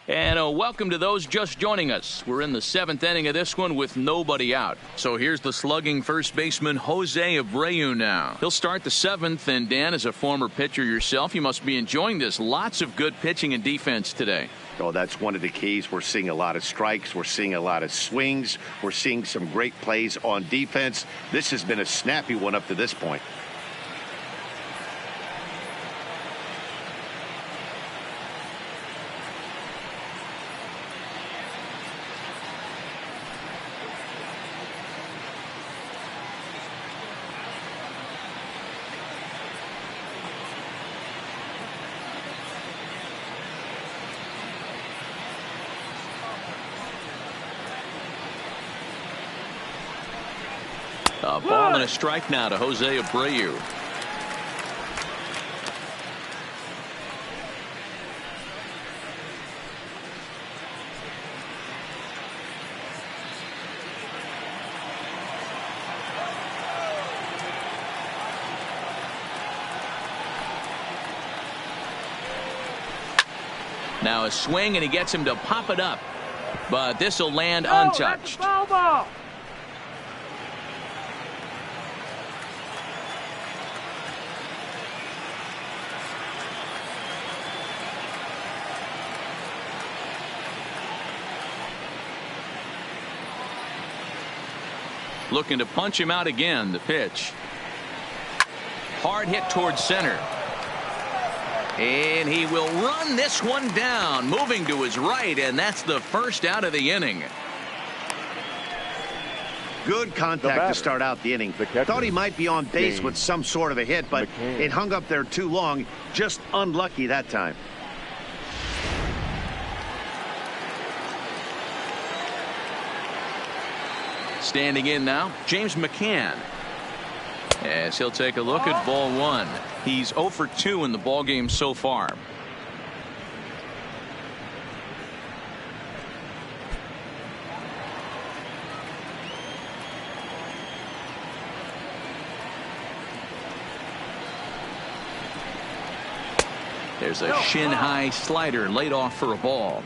And welcome to those just joining us. We're in the 7th inning of this one with nobody out. So here's the slugging first baseman Jose Abreu now. He'll start the 7th, and Dan, as a former pitcher yourself, you must be enjoying this. Lots of good pitching and defense today. Oh, that's one of the keys. We're seeing a lot of strikes. We're seeing a lot of swings. We're seeing some great plays on defense. This has been a snappy one up to this point. A ball and a strike now to Jose Abreu. Now a swing, and he gets him to pop it up, but this will land untouched. Looking to punch him out again. The pitch. Hard hit towards center. And he will run this one down, moving to his right, and that's the first out of the inning. Good contact to start out the inning. Thought he might be on base with some sort of a hit, but it hung up there too long. Just unlucky that time. Standing in now, James McCann, as he'll take a look at ball one. He's 0 for 2 in the ball game so far. There's a shin-high slider laid off for a ball.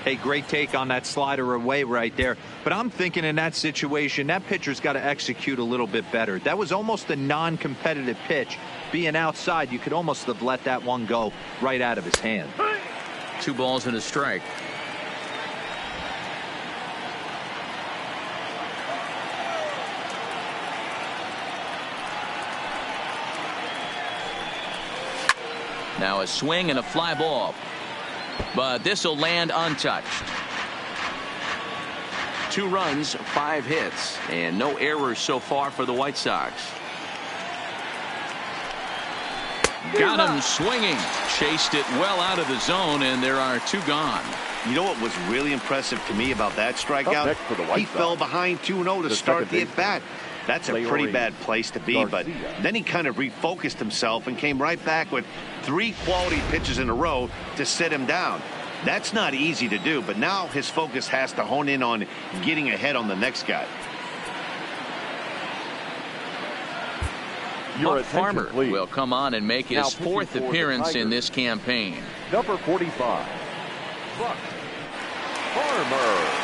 Hey, great take on that slider away right there. But I'm thinking in that situation, that pitcher's got to execute a little bit better. That was almost a non-competitive pitch. Being outside, you could almost have let that one go right out of his hand. 2 balls and a strike. Now a swing and a fly ball. But this will land untouched. 2 runs, 5 hits, and no errors so far for the White Sox. Got him swinging. Chased it well out of the zone, and there are 2 gone. You know what was really impressive to me about that strikeout? He fell behind 2-0 to start the at-bat. That's a pretty bad place to be, but then he kind of refocused himself and came right back with 3 quality pitches in a row to sit him down. That's not easy to do, but now his focus has to hone in on getting ahead on the next guy. Buck Farmer will come on and make his 4th appearance in this campaign. Number 45, Buck Farmer.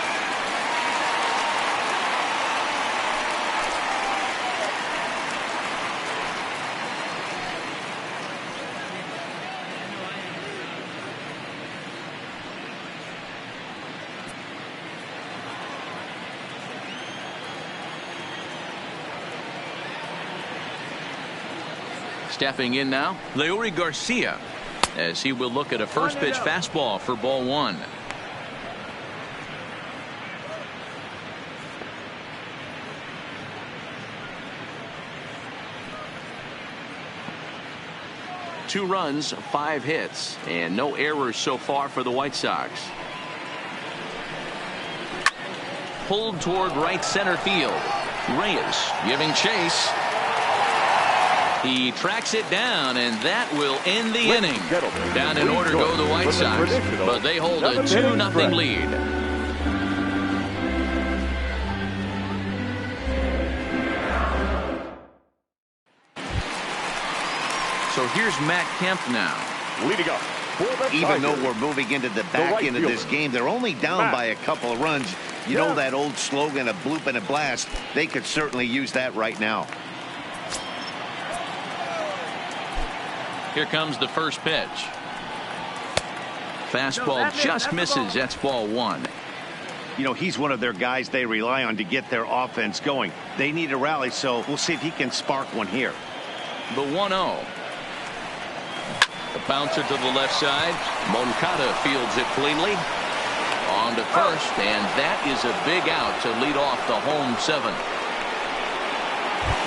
Stepping in now, Leury Garcia, as he will look at a first pitch fastball for ball 1. Two runs, 5 hits, and no errors so far for the White Sox. Pulled toward right center field. Reyes giving chase. He tracks it down, and that will end the inning. Down in order go the White Sox, but they hold a 2-0 lead. So here's Matt Kemp now. Leading up Even though we're moving into the back end of this game, they're only down by a couple of runs. You know that old slogan, a bloop and a blast. They could certainly use that right now. Here comes the first pitch. Fastball just misses. That's ball one. You know, he's one of their guys they rely on to get their offense going. They need a rally, so we'll see if he can spark one here. The 1-0. The bouncer to the left side. Moncada fields it cleanly. On to first, and that is a big out to lead off the home seventh.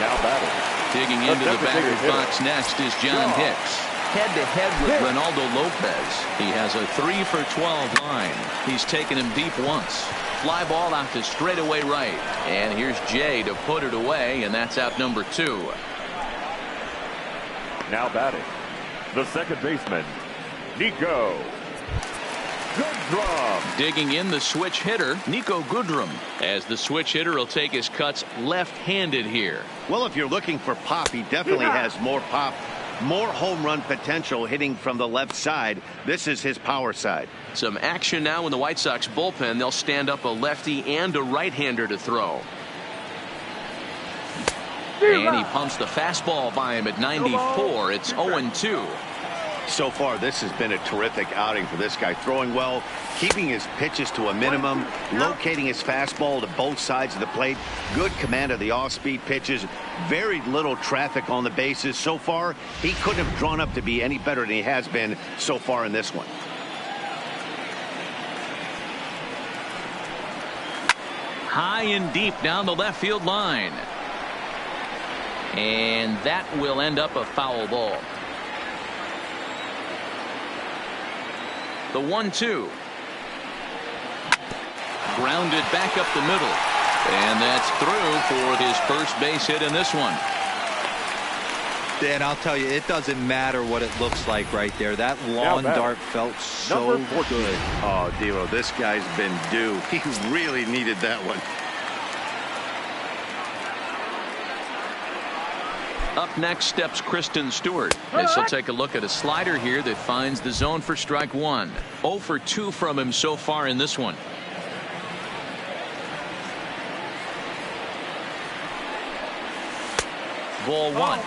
Now batting. Digging into the batter's box next is John Hicks. Head-to-head with Ronaldo Lopez. He has a 3-for-12 line. He's taken him deep once. Fly ball out to straightaway right. And here's Jay to put it away, and that's out number 2. Now batting, the second baseman, Nico Goodrum. Digging in the switch hitter, Nico Goodrum, as the switch hitter will take his cuts left-handed here. Well, if you're looking for pop, he definitely has more pop. More home run potential hitting from the left side. This is his power side. Some action now in the White Sox bullpen. They'll stand up a lefty and a right-hander to throw. And he pumps the fastball by him at 94. It's 0-2. So far, this has been a terrific outing for this guy. Throwing well, keeping his pitches to a minimum, locating his fastball to both sides of the plate. Good command of the off-speed pitches. Very little traffic on the bases. So far, he couldn't have drawn up to be any better than he has been so far in this one. High and deep down the left field line. And that will end up a foul ball. The 1-2. Grounded back up the middle. And that's through for his first base hit in this one. Dan, I'll tell you, it doesn't matter what it looks like right there. That lawn dart felt so good. Oh, Devo, this guy's been due. He really needed that one. Up next steps Kristen Stewart, as she'll take a look at a slider here that finds the zone for strike one. 0 for 2 from him so far in this one. Ball one.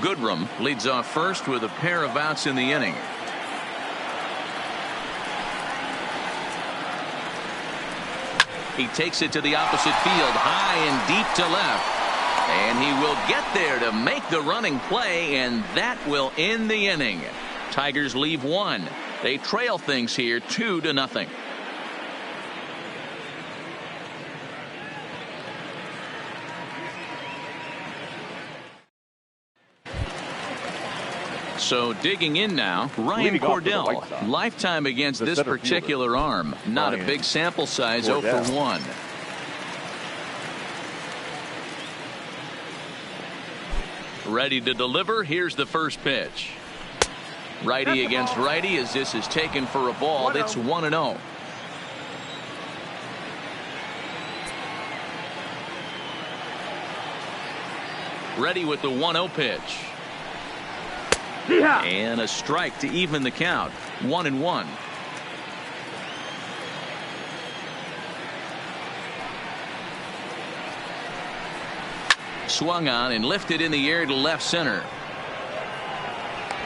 Goodrum leads off first with a pair of outs in the inning. He takes it to the opposite field, high and deep to left. And he will get there to make the running play, and that will end the inning. Tigers leave one. They trail things here 2-0. So digging in now, Ryan Cordell, lifetime against this particular arm. Not a big sample size, 0 for 1. Ready to deliver. Here's the first pitch. Righty against righty as this is taken for a ball. It's Ready with the 1-0 pitch. And a strike to even the count. 1-1. Swung on and lifted in the air to left center.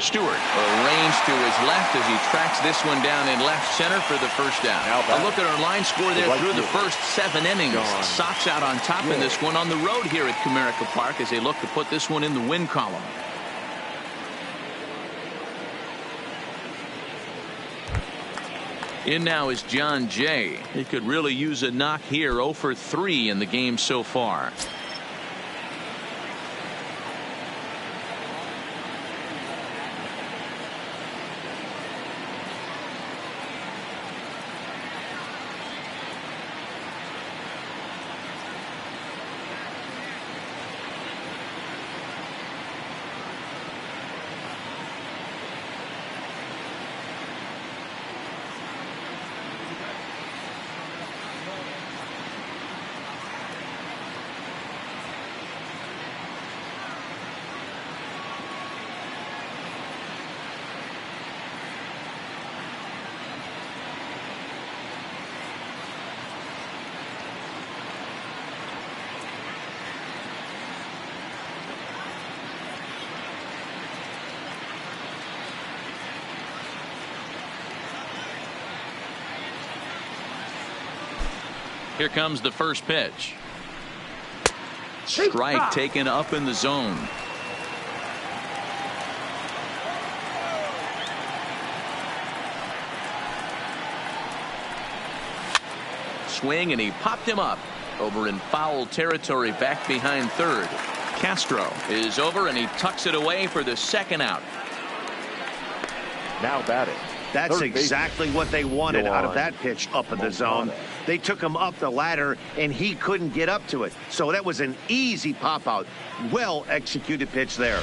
Stewart arranged to his left as he tracks this one down in left center for the first out. A look at our line score there through the first 7 innings. Sox out on top in this one on the road here at Comerica Park as they look to put this one in the win column. In now is John Jay. He could really use a knock here. 0 for 3 in the game so far. Here comes the first pitch. Strike taken up in the zone. Swing, and he popped him up over in foul territory back behind third. Castro is over, and he tucks it away for the second out. Now batting. That's exactly what they wanted out of that pitch up in the zone. They took him up the ladder, and he couldn't get up to it. So that was an easy pop-out. Well-executed pitch there.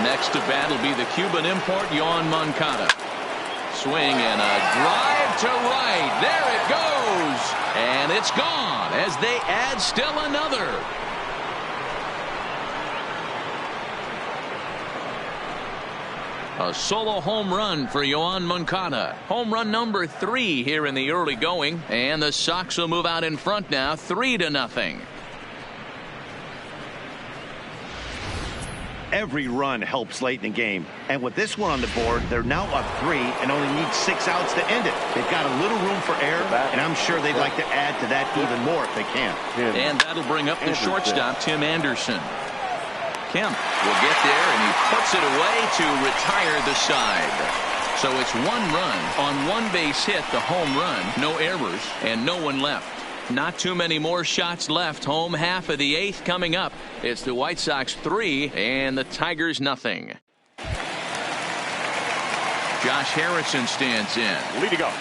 Next to bat will be the Cuban import, Yoan Moncada. Swing and a drive to right. There it goes. And it's gone as they add still another. A solo home run for Yoan Moncada. Home run number 3 here in the early going. And the Sox will move out in front now 3-0. Every run helps late in the game. And with this one on the board, they're now up 3 and only need 6 outs to end it. They've got a little room for error, and I'm sure they'd like to add to that even more if they can. And that'll bring up the shortstop, Tim Anderson. Kemp will get there, and he puts it away to retire the side. So it's 1 run on 1 base hit, the home run, no errors, and no one left. Not too many more shots left. Home half of the 8th coming up. It's the White Sox 3 and the Tigers nothing. Josh Harrison stands in. Leading up.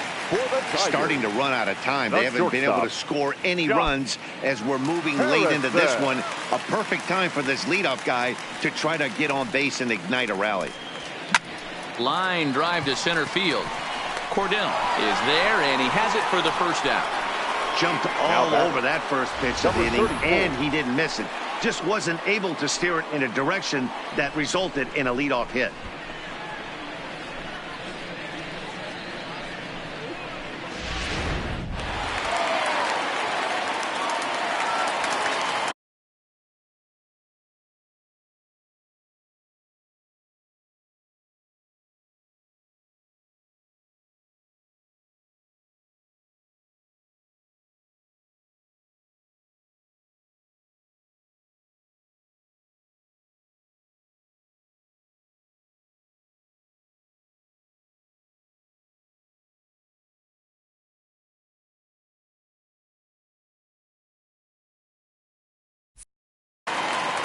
Starting to run out of time. They haven't been able to score any runs as we're moving late into this one. A perfect time for this leadoff guy to try to get on base and ignite a rally. Line drive to center field. Cordell is there, and he has it for the first out. Jumped all over that first pitch of the inning, and he didn't miss it. Just wasn't able to steer it in a direction that resulted in a leadoff hit.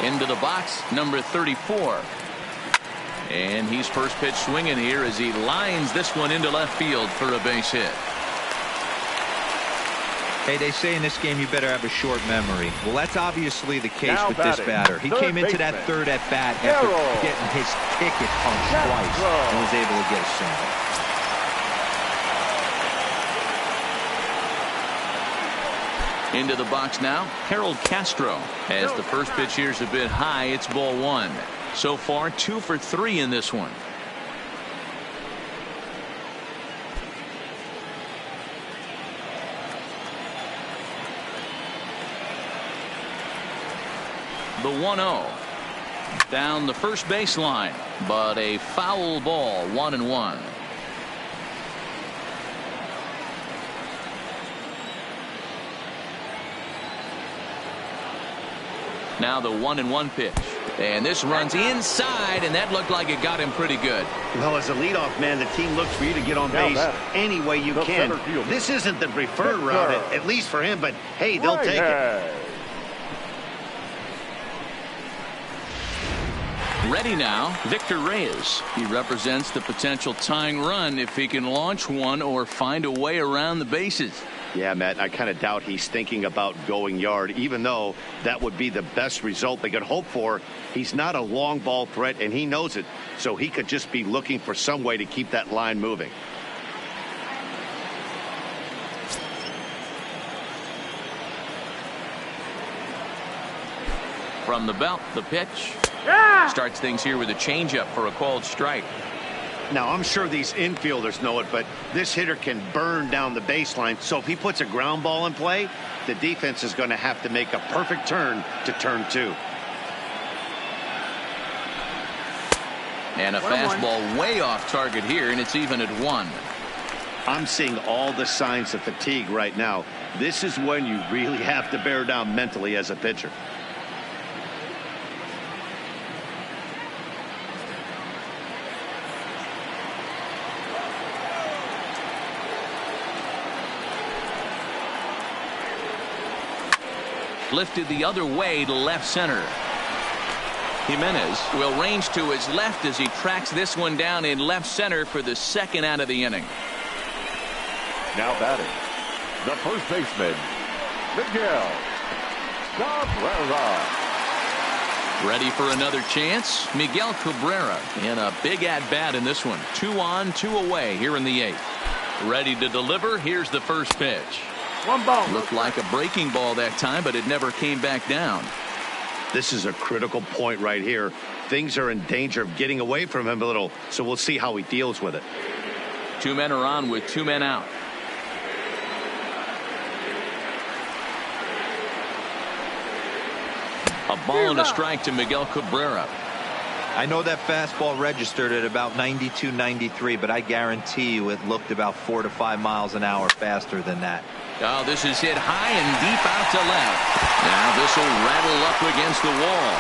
Into the box, number 34. And he's first pitch swinging here as he lines this one into left field for a base hit. Hey, they say in this game you better have a short memory. Well, that's obviously the case with this batter. He came into that third at bat after getting his ticket punched twice and was able to get a single. Into the box now, Harold Castro. As the first pitch here's a bit high, it's ball one. So far, 2 for 3 in this one. The 1-0. Down the first baseline, but a foul ball, 1-1. Now the 1-1 pitch. And this runs inside, and that looked like it got him pretty good. Well, as a leadoff man, the team looks for you to get on base any way you can. This isn't the preferred route, at least for him, but hey, they'll take it. Ready now, Victor Reyes. He represents the potential tying run if he can launch one or find a way around the bases. Yeah, Matt, I kind of doubt he's thinking about going yard, even though that would be the best result they could hope for. He's not a long ball threat, and he knows it, so he could just be looking for some way to keep that line moving. From the belt, the pitch. Starts things here with a changeup for a called strike. Now, I'm sure these infielders know it, but this hitter can burn down the baseline. So if he puts a ground ball in play, the defense is going to have to make a perfect turn to turn 2. And a fastball way off target here, and it's even at 1. I'm seeing all the signs of fatigue right now. This is when you really have to bear down mentally as a pitcher. Lifted the other way to left center. Jimenez will range to his left as he tracks this one down in left center for the second out of the inning. Now batting, the first baseman, Miguel Cabrera. Ready for another chance? Miguel Cabrera in a big at-bat in this one. 2 on, 2 away here in the 8th. Ready to deliver. Here's the first pitch. 1 ball. Looked like a breaking ball that time, but it never came back down. This is a critical point right here. Things are in danger of getting away from him a little, so we'll see how he deals with it. 2 men are on with 2 men out. A ball and a strike to Miguel Cabrera. I know that fastball registered at about 92, 93, but I guarantee you it looked about 4 to 5 miles an hour faster than that. Oh, this is hit high and deep out to left. Now this will rattle up against the wall.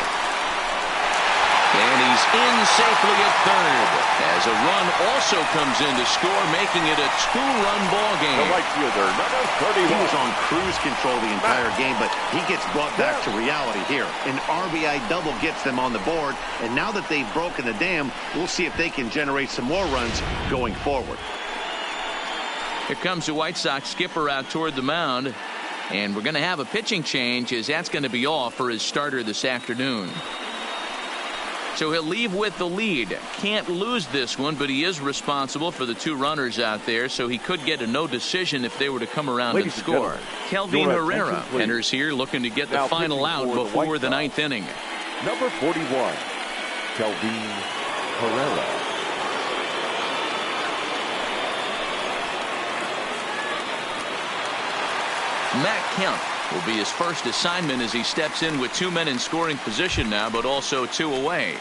And he's in safely at third. As a run also comes in to score, making it a 2-run ball game. The right fielder, number 31. He was on cruise control the entire game, but he gets brought back to reality here. An RBI double gets them on the board, and now that they've broken the dam, we'll see if they can generate some more runs going forward. Here comes the White Sox skipper out toward the mound, and we're going to have a pitching change as that's going to be off for his starter this afternoon. So he'll leave with the lead. Can't lose this one, but he is responsible for the 2 runners out there, so he could get a no decision if they were to come around and score. Kelvin Herrera enters here looking to get the final out before the 9th inning. Number 41, Kelvin Herrera. Matt Kemp will be his first assignment as he steps in with 2 men in scoring position now, but also 2 away.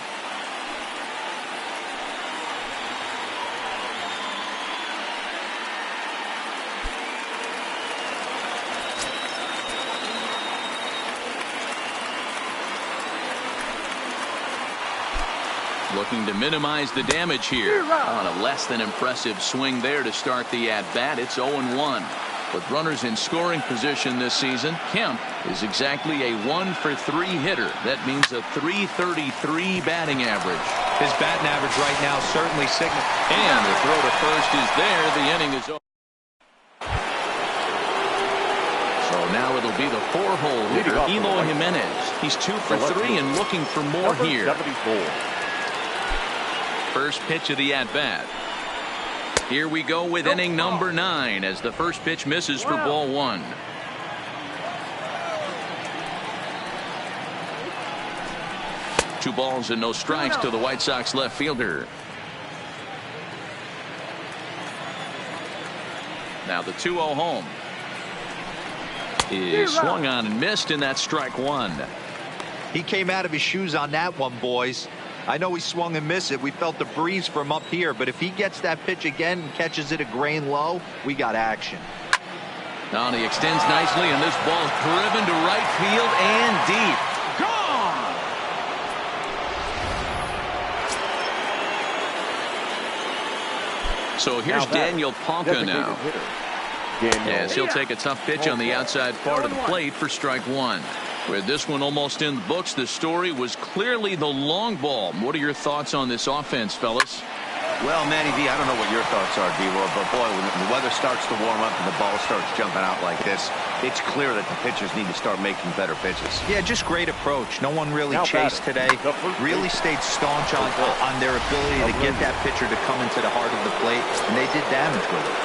Looking to minimize the damage here on a less than impressive swing there to start the at-bat. It's 0-1. With runners in scoring position this season, Kemp is exactly a 1-for-3 hitter. That means a .333 batting average. His batting average right now certainly signifies. And the throw to first is there. The inning is over. So now it'll be the 4-hole hitter, Eloy Jimenez. He's 2 for 3 and looking for more here. 74. First pitch of the at-bat. Here we go with inning number 9 as the first pitch misses for ball 1. 2 balls and no strikes to the White Sox left fielder. Now the 2-0 home is swung on and missed, and that's strike 1. He came out of his shoes on that one, boys. I know he swung and missed it. We felt the breeze from up here, but if he gets that pitch again and catches it a grain low, we got action. Now he extends nicely, and this ball is driven to right field and deep. Gone! So here's Daniel Palka now. Yes, he'll take a tough pitch on the outside part of the plate for strike 1. With this one almost in the books, the story was clearly the long ball. What are your thoughts on this offense, fellas? Well, Manny V, I don't know what your thoughts are, D-Roll, but boy, when the weather starts to warm up and the ball starts jumping out like this, it's clear that the pitchers need to start making better pitches. Yeah, just great approach. No one really chased today. Really stayed staunch on their ability to get that pitcher to come into the heart of the plate, and they did damage with it.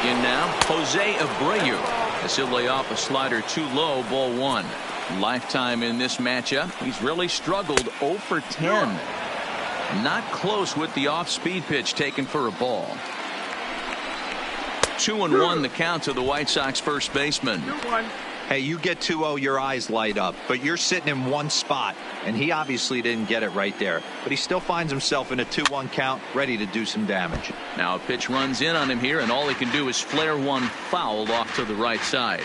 In now, Jose Abreu, as he'll lay off a slider too low, ball 1. Lifetime in this matchup, he's really struggled 0 for 10. Not close with the off-speed pitch taken for a ball. 2-1 the count to the White Sox first baseman. Hey, you get 2-0, your eyes light up, but you're sitting in one spot, and he obviously didn't get it right there. But he still finds himself in a 2-1 count, ready to do some damage. Now a pitch runs in on him here, and all he can do is flare one foul off to the right side.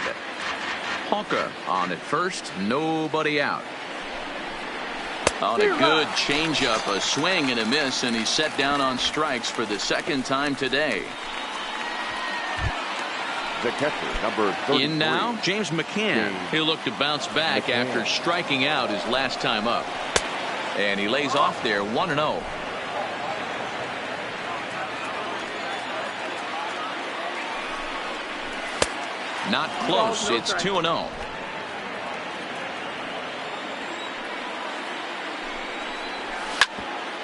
Palka on at first, nobody out. On a good changeup, a swing and a miss, and he's set down on strikes for the second time today. The catcher, number 33. In now, James McCann. He'll look to bounce back after striking out his last time up. And he lays off there 1-0. Not close. It's 2-0.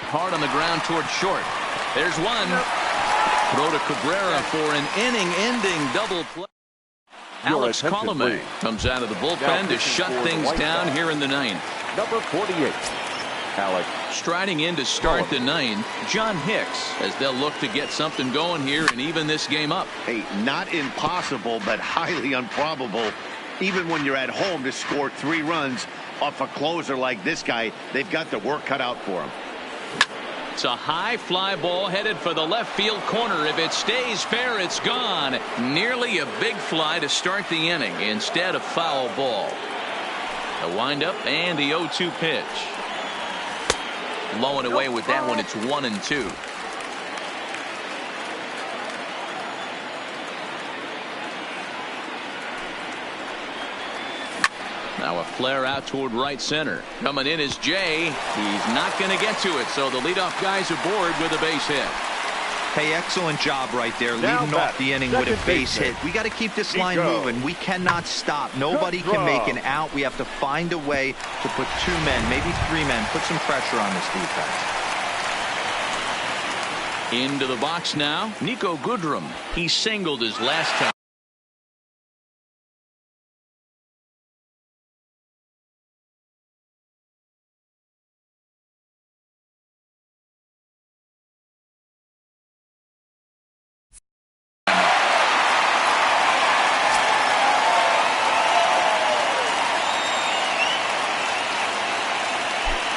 Hard on the ground toward short. There's one. Throw to Cabrera for an inning-ending double play. Alex Colomé comes out of the bullpen to shut things down here in the 9th. Number 48, Alex. Striding in to start the 9th, John Hicks, as they'll look to get something going here and even this game up. Hey, not impossible, but highly improbable. Even when you're at home to score 3 runs off a closer like this guy, they've got the work cut out for him. It's a high fly ball headed for the left field corner. If it stays fair, it's gone. Nearly a big fly to start the inning instead of foul ball. The windup and the 0-2 pitch. Low and away with that one. It's 1-2. Now a flare out toward right center. Coming in is Jay. He's not going to get to it, so the leadoff guy's aboard with a base hit. Hey, excellent job right there, leading off the inning with a base hit. We got to keep this line moving. We cannot stop. Nobody can make an out. We have to find a way to put 2 men, maybe 3 men, put some pressure on this defense. Into the box now, Nico Goodrum. He singled his last time.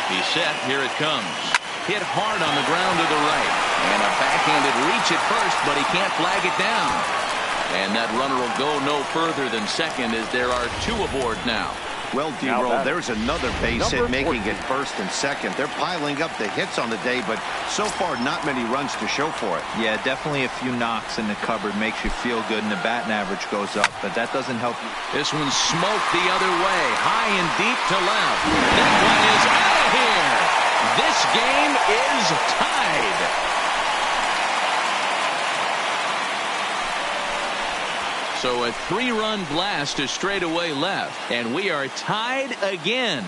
He's set. Here it comes. Hit hard on the ground to the right. And a backhanded reach at first, but he can't flag it down. And that runner will go no further than second as there are 2 aboard now. Well, D-Roll, there's another base hit making it first and second. They're piling up the hits on the day, but so far not many runs to show for it. Yeah, definitely a few knocks in the cupboard makes you feel good, and the batting average goes up, but that doesn't help you. This one's smoked the other way, high and deep to left. That one is out of here. This game is tied. So a 3-run blast to straightaway left, and we are tied again.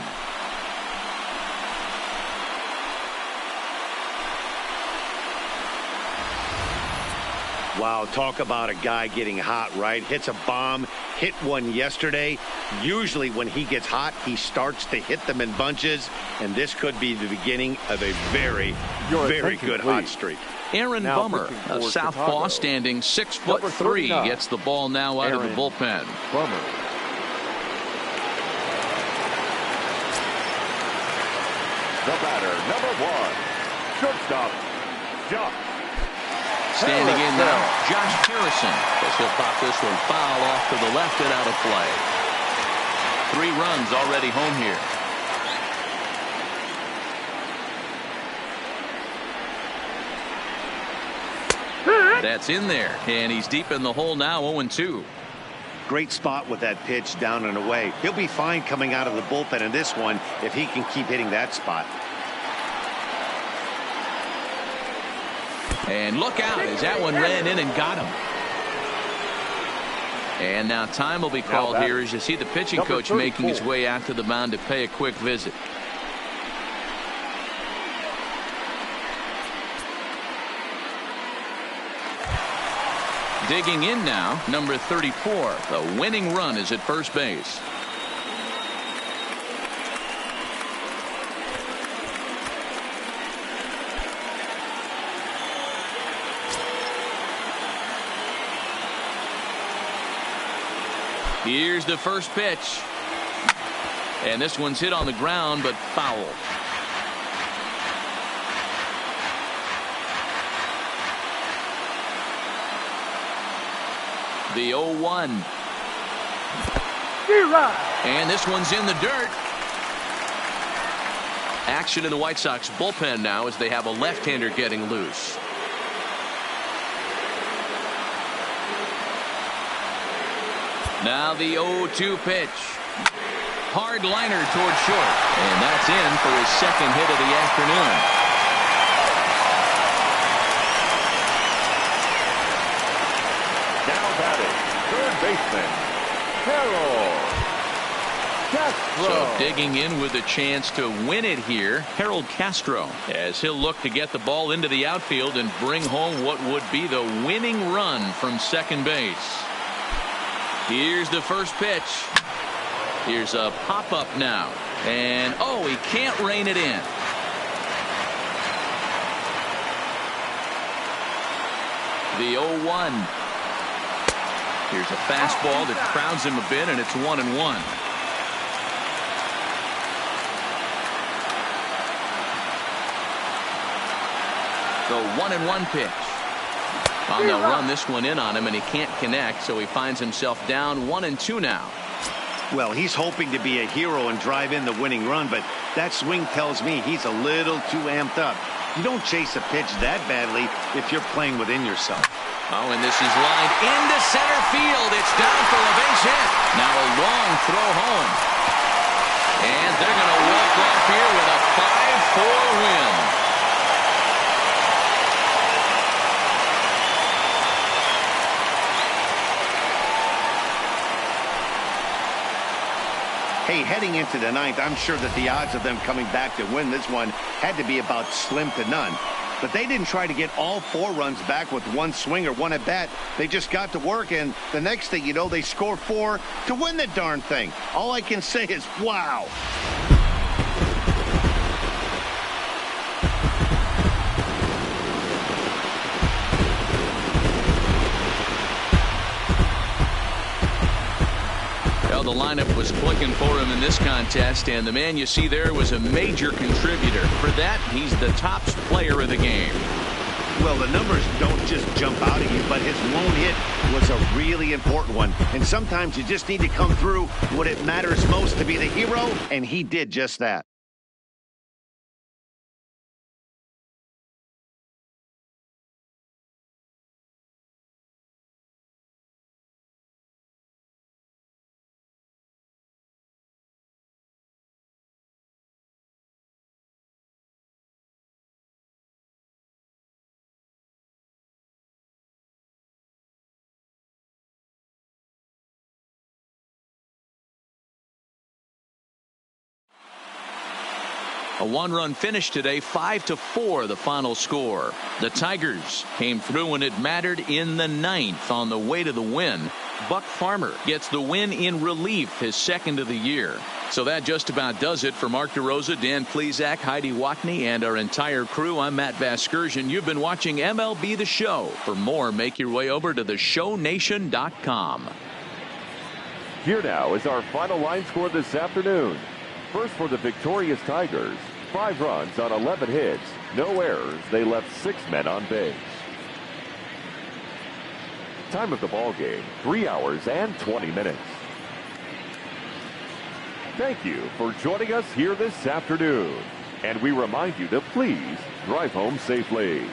Wow, talk about a guy getting hot, right? Hits a bomb, hit one yesterday. Usually when he gets hot, he starts to hit them in bunches, and this could be the beginning of a very, very good hot streak. Aaron Bummer, a southpaw standing 6'3", gets the ball now out of the bullpen. Bummer. The batter, number 1, shortstop, Josh. Standing in now, Josh Harrison, as he'll pop this one foul off to the left and out of play. 3 runs already home here. That's in there, and he's deep in the hole now, 0-2. Great spot with that pitch down and away. He'll be fine coming out of the bullpen in this one if he can keep hitting that spot. And look out as that one ran in and got him. And now time will be called here as you see the pitching coach making his way out to the mound to pay a quick visit. Digging in now, number 34. The winning run is at first base. Here's the first pitch. And this one's hit on the ground, but foul. The 0-1. And this one's in the dirt. Action in the White Sox bullpen now as they have a left-hander getting loose. Now the 0-2 pitch. Hard liner toward short. And that's in for his second hit of the afternoon. Third baseman, Harold Castro. So digging in with a chance to win it here, Harold Castro, as he'll look to get the ball into the outfield and bring home what would be the winning run from second base. Here's the first pitch. Here's a pop-up now. And, oh, he can't rein it in. The 0-1. Here's a fastball that crowds him a bit, and it's 1-1. The 1-1 pitch. Well, they'll run this one in on him, and he can't connect, so he finds himself down 1-2 now. Well, he's hoping to be a hero and drive in the winning run, but that swing tells me he's a little too amped up. You don't chase a pitch that badly if you're playing within yourself. Oh, and this is lined into center field. It's down for a base hit. Now a long throw home. And they're going to walk off here with a 5-4 win. Hey, heading into the ninth, I'm sure that the odds of them coming back to win this one had to be about slim to none. But they didn't try to get all 4 runs back with one swing or one at bat. They just got to work, and the next thing you know, they score 4 to win the darn thing. All I can say is, wow. Well, the lineup was clicking for him in this contest, and the man you see there was a major contributor. For that, he's the top player of the game. Well, the numbers don't just jump out at you, but his lone hit was a really important one. And sometimes you just need to come through when it matters most to be the hero, and he did just that. A 1-run finish today, 5-4 the final score. The Tigers came through when it mattered in the ninth on the way to the win. Buck Farmer gets the win in relief, his second of the year. So that just about does it for Mark DeRosa, Dan Plesac, Heidi Watney, and our entire crew. I'm Matt Vasgersian. You've been watching MLB The Show. For more, make your way over to theshownation.com. Here now is our final line score this afternoon. First for the victorious Tigers, 5 runs on 11 hits, no errors. They left 6 men on base. Time of the ball game, 3 hours and 20 minutes. Thank you for joining us here this afternoon. And we remind you to please drive home safely.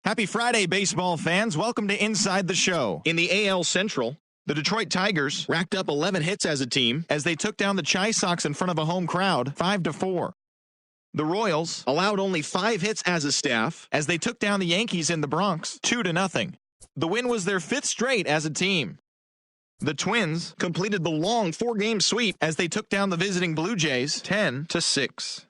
Happy Friday, baseball fans. Welcome to Inside the Show. In the AL Central, the Detroit Tigers racked up 11 hits as a team as they took down the Chi Sox in front of a home crowd 5-4. The Royals allowed only 5 hits as a staff as they took down the Yankees in the Bronx 2-0. The win was their 5th straight as a team. The Twins completed the long 4-game sweep as they took down the visiting Blue Jays 10-6.